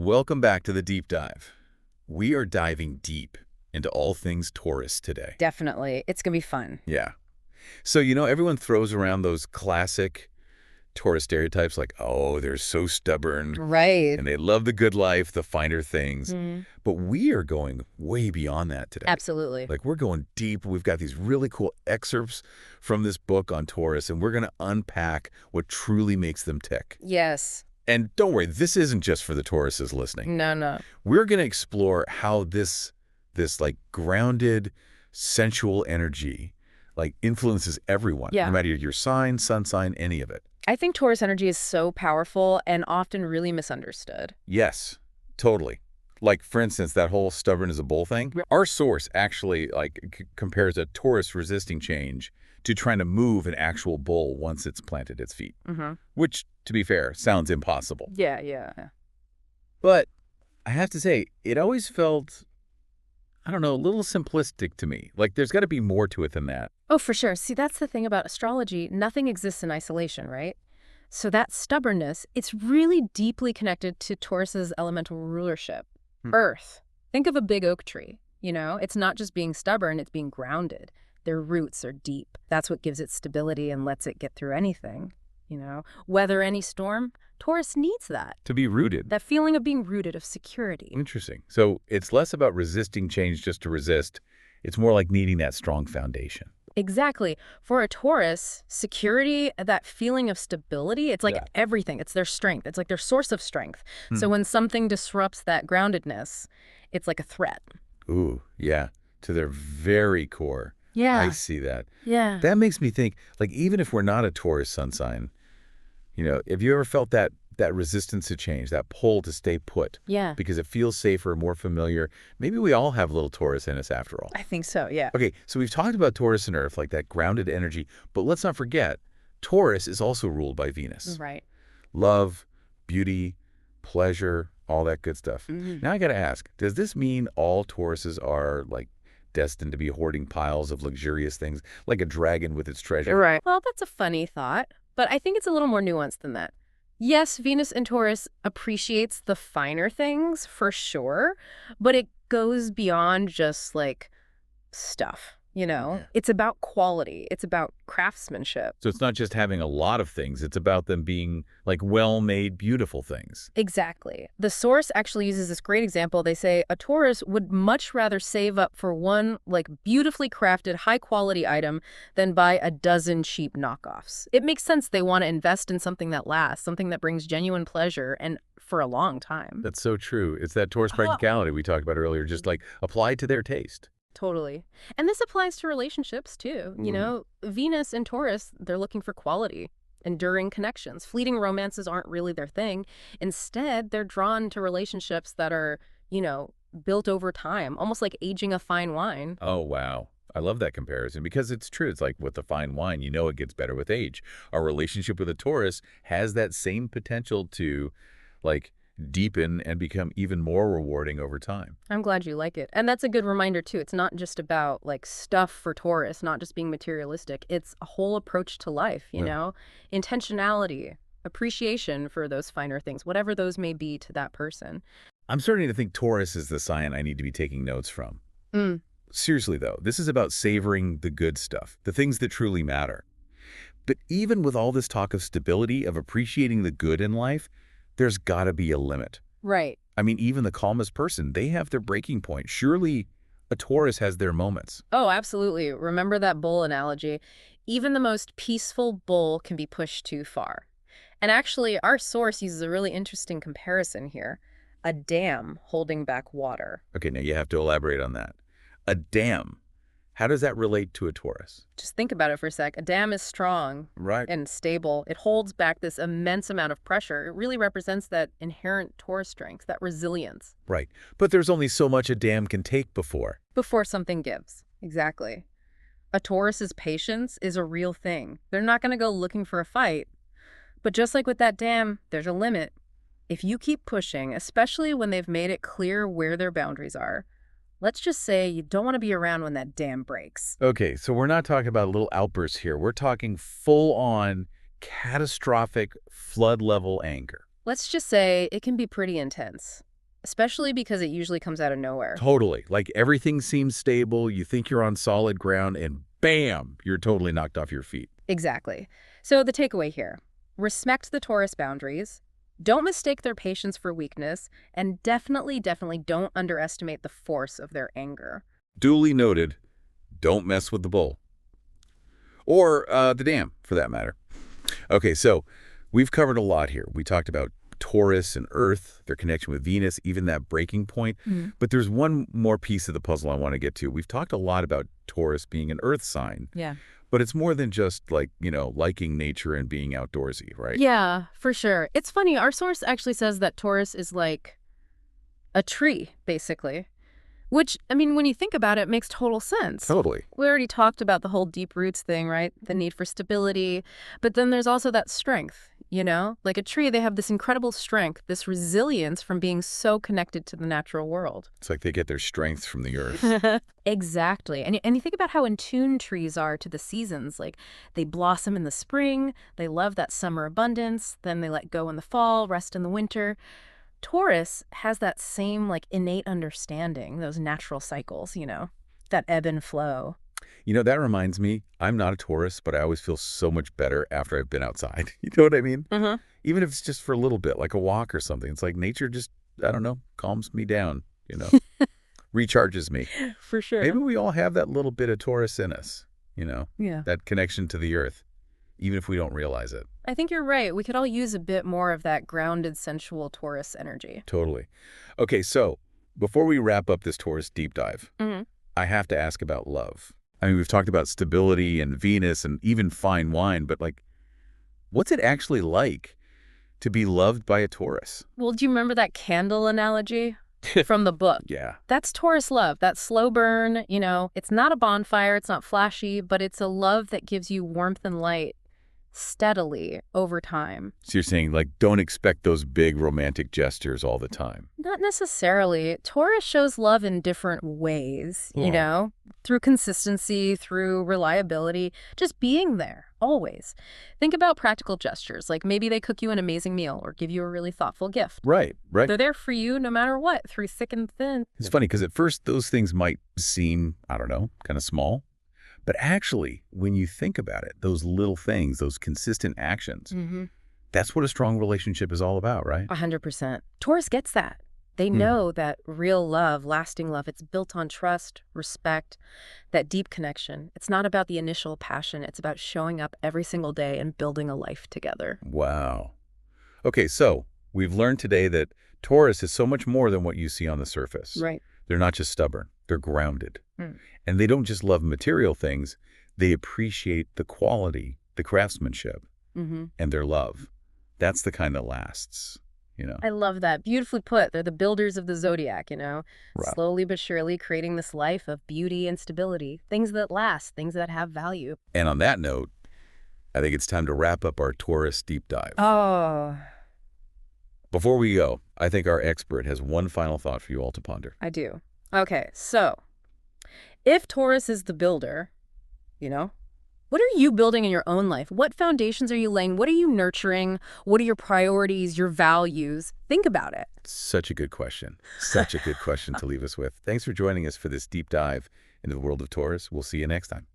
Welcome back to the deep dive. We are diving deep into all things Taurus today. Definitely. It's going to be fun. Yeah. So, everyone throws around those classic Taurus stereotypes like, oh, they're so stubborn Right. and they love the good life, the finer things. Mm. But we are going way beyond that today. Absolutely. Like, we're going deep. We've got these really cool excerpts from this book on Taurus, and we're going to unpack what truly makes them tick. Yes. And don't worry, this isn't just for the Tauruses listening. No. We're going to explore how this like grounded, sensual energy like influences everyone, Yeah. no matter your sign, sun sign, any of it. I think Taurus energy is so powerful and often really misunderstood. Yes, totally. Like, for instance, that whole stubborn as a bull thing. Our source actually compares a Taurus resisting change to trying to move an actual bull once it's planted its feet, which, to be fair, sounds impossible. Yeah. But I have to say, it always felt, I don't know, a little simplistic to me. Like, there's got to be more to it than that. Oh, for sure. See, that's the thing about astrology. Nothing exists in isolation, right? So that stubbornness, it's really deeply connected to Taurus's elemental rulership. Earth. Think of a big oak tree, It's not just being stubborn, it's being grounded. Their roots are deep. That's what gives it stability and lets it get through anything, Weather any storm, Taurus needs that. To be rooted. That feeling of being rooted, of security. Interesting. So it's less about resisting change just to resist. It's more like needing that strong foundation. Exactly. For a Taurus, security, that feeling of stability, it's like everything. It's their strength. It's like their source of strength. So when something disrupts that groundedness, it's like a threat. Ooh, yeah. To their very core. Yeah. I see that. Yeah. That makes me think, like, even if we're not a Taurus sun sign, have you ever felt that resistance to change, that pull to stay put? Yeah. Because it feels safer, more familiar. Maybe we all have a little Taurus in us after all. I think so, yeah. Okay, so we've talked about Taurus and Earth, like that grounded energy, but let's not forget, Taurus is also ruled by Venus. Right. Love, beauty, pleasure, all that good stuff. Now I got to ask, does this mean all Tauruses are, like, destined to be hoarding piles of luxurious things, like a dragon with its treasure? Right. Well, that's a funny thought, but I think it's a little more nuanced than that. Yes, Venus in Taurus appreciates the finer things, for sure, but it goes beyond just, like, stuff, It's about quality. It's about craftsmanship. So it's not just having a lot of things. It's about them being, like, well-made, beautiful things. Exactly. The source actually uses this great example. They say a Taurus would much rather save up for one, like, beautifully crafted, high-quality item than buy a dozen cheap knockoffs. It makes sense they want to invest in something that lasts, something that brings genuine pleasure and for a long time. That's so true. It's that Taurus practicality we talked about earlier, just, like, applied to their taste. Totally. And this applies to relationships, too. Venus and Taurus, they're looking for quality, enduring connections. Fleeting romances aren't really their thing. Instead, they're drawn to relationships that are, built over time, almost like aging a fine wine. Oh, wow. I love that comparison because it's true. It's like with the fine wine, it gets better with age. Our relationship with a Taurus has that same potential to, like, deepen and become even more rewarding over time. I'm glad you like it. And that's a good reminder, too. It's not just about, like, stuff for Taurus, not just being materialistic. It's a whole approach to life, Intentionality, appreciation for those finer things, whatever those may be to that person. I'm starting to think Taurus is the sign I need to be taking notes from. Seriously, though, this is about savoring the good stuff, the things that truly matter. But even with all this talk of stability, of appreciating the good in life, there's got to be a limit. Right. I mean, even the calmest person, they have their breaking point. Surely a Taurus has their moments. Oh, absolutely. Remember that bull analogy? Even the most peaceful bull can be pushed too far. And actually, our source uses a really interesting comparison here. A dam holding back water. Okay, now you have to elaborate on that. A dam. How does that relate to a Taurus? Just think about it for a sec. A dam is strong and stable. It holds back this immense amount of pressure. It really represents that inherent Taurus strength, that resilience. Right. But there's only so much a dam can take before Something gives. Exactly. A Taurus's patience is a real thing. They're not going to go looking for a fight. But just like with that dam, there's a limit. If you keep pushing, especially when they've made it clear where their boundaries are, let's just say you don't want to be around when that dam breaks. Okay, so we're not talking about little outbursts here. We're talking full-on, catastrophic, flood-level anger. Let's just say it can be pretty intense. especially because it usually comes out of nowhere. Totally. Like everything seems stable, you think you're on solid ground, and bam, you're totally knocked off your feet. Exactly. So the takeaway here, respect the Taurus boundaries, don't mistake their patience for weakness, and definitely don't underestimate the force of their anger. Duly noted, don't mess with the bull. Or the dam, for that matter. Okay, so we've covered a lot here. We talked about Taurus and Earth, their connection with Venus, even that breaking point. But there's one more piece of the puzzle I want to get to. We've talked a lot about Taurus being an Earth sign. Yeah. But it's more than just like, liking nature and being outdoorsy, right? Yeah, for sure. It's funny. Our source actually says that Taurus is like a tree, basically. Which, I mean, when you think about it, makes total sense. Totally. We already talked about the whole deep roots thing, right? The need for stability. But then there's also that strength, Like a tree, they have this incredible strength, this resilience from being so connected to the natural world. It's like they get their strength from the earth. Exactly. And you think about how in tune trees are to the seasons. Like they blossom in the spring, they love that summer abundance, then they let go in the fall, rest in the winter. Taurus has that same like innate understanding, those natural cycles, that ebb and flow. That reminds me, I'm not a Taurus, but I always feel so much better after I've been outside. You know what I mean? Even if it's just for a little bit, like a walk or something. It's like nature just, I don't know, calms me down, recharges me. For sure. Maybe we all have that little bit of Taurus in us, Yeah. that connection to the earth, even if we don't realize it. I think you're right. We could all use a bit more of that grounded, sensual Taurus energy. Totally. Okay, so before we wrap up this Taurus deep dive, I have to ask about love. I mean, we've talked about stability and Venus and even fine wine, but what's it actually like to be loved by a Taurus? Well, do you remember that candle analogy from the book? Yeah. That's Taurus love, that slow burn, It's not a bonfire, it's not flashy, but it's a love that gives you warmth and light steadily over time. So you're saying, don't expect those big romantic gestures all the time. Not necessarily. Taurus shows love in different ways, through consistency, through reliability, just being there, always. Think about practical gestures, like maybe they cook you an amazing meal or give you a really thoughtful gift. Right. They're there for you no matter what, through thick and thin. It's funny because at first those things might seem, I don't know, kind of small. But actually, when you think about it, those little things, those consistent actions, that's what a strong relationship is all about, right? 100%. Taurus gets that. They know that real love, lasting love, it's built on trust, respect, that deep connection. It's not about the initial passion. It's about showing up every single day and building a life together. Wow. Okay, so we've learned today that Taurus is so much more than what you see on the surface. Right. They're not just stubborn. They're grounded. And they don't just love material things. They appreciate the quality, the craftsmanship, and their love. That's the kind that lasts, I love that. Beautifully put. They're the builders of the Zodiac, Right. Slowly but surely creating this life of beauty and stability. Things that last, things that have value. And on that note, I think it's time to wrap up our Taurus deep dive. Oh, Before we go, I think our expert has one final thought for you all to ponder. I do. Okay, so if Taurus is the builder, what are you building in your own life? What foundations are you laying? What are you nurturing? What are your priorities, your values? Think about it. Such a good question. Such a good question to leave us with. Thanks for joining us for this deep dive into the world of Taurus. We'll see you next time.